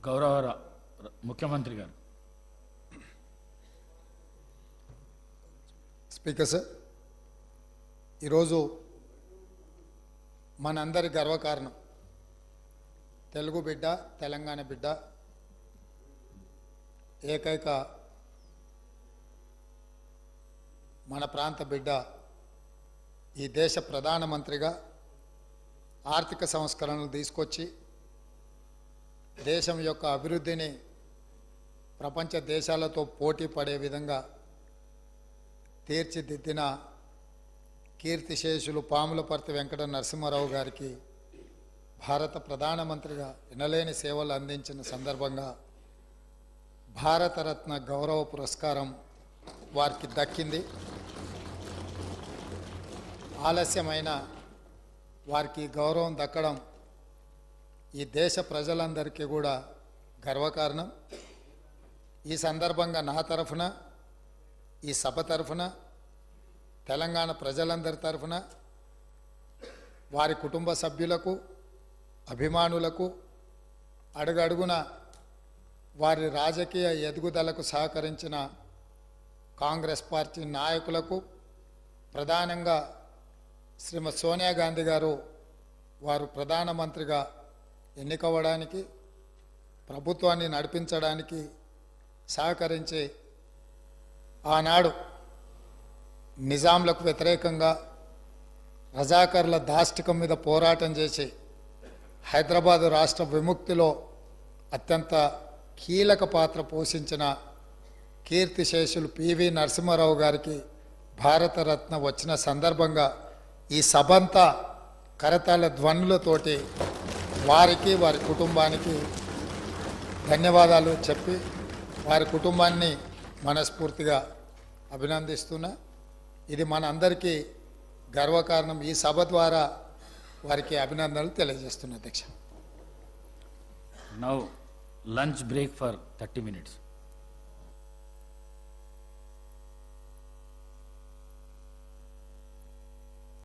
గౌరవ ముఖ్యమంత్రి గారు. స్పీకర్ సార్, ఈరోజు మనందరి గర్వకారణం తెలుగు బిడ్డ, తెలంగాణ బిడ్డ, ఏకైక మన ప్రాంత బిడ్డ ఈ దేశ ప్రధానమంత్రిగా ఆర్థిక సంస్కరణలు తీసుకొచ్చి దేశం యొక్క అభివృద్ధిని ప్రపంచ దేశాలతో పోటీ పడే విధంగా తీర్చిదిద్దిన కీర్తిశేషులు పాములపర్తి వెంకట నరసింహారావు గారికి భారత ప్రధానమంత్రిగా ఎనలేని సేవలు అందించిన సందర్భంగా భారతరత్న గౌరవ పురస్కారం వారికి దక్కింది. ఆలస్యమైన వారికి గౌరవం దక్కడం ఈ దేశ ప్రజలందరికీ కూడా గర్వకారణం. ఈ సందర్భంగా నా తరఫున, ఈ సభ తరఫున, తెలంగాణ ప్రజలందరి తరఫున వారి కుటుంబ సభ్యులకు, అభిమానులకు, అడుగడుగున వారి రాజకీయ ఎదుగుదలకు సహకరించిన కాంగ్రెస్ పార్టీ నాయకులకు, ప్రధానంగా శ్రీమతి సోనియా గాంధీ గారు వారు ప్రధానమంత్రిగా ఎన్నికవ్వడానికి, ప్రభుత్వాన్ని నడిపించడానికి సహకరించి ఆనాడు నిజాంలకు వ్యతిరేకంగా రజాకర్ల దాష్టికం మీద పోరాటం చేసి హైదరాబాదు రాష్ట్ర విముక్తిలో అత్యంత కీలక పాత్ర పోషించిన కీర్తిశేషులు పివి నరసింహారావు గారికి భారతరత్న వచ్చిన సందర్భంగా ఈ సభంతా కరతాళ ధ్వనులతోటి వారికి, వారి కుటుంబానికి ధన్యవాదాలు చెప్పి వారి కుటుంబాన్ని మనస్ఫూర్తిగా అభినందిస్తున్నా. ఇది మన అందరికీ గర్వకారణం. ఈ సభ ద్వారా వారికి అభినందనలు తెలియజేస్తున్నా. అధ్యక్ష, now lunch break for 30 minutes.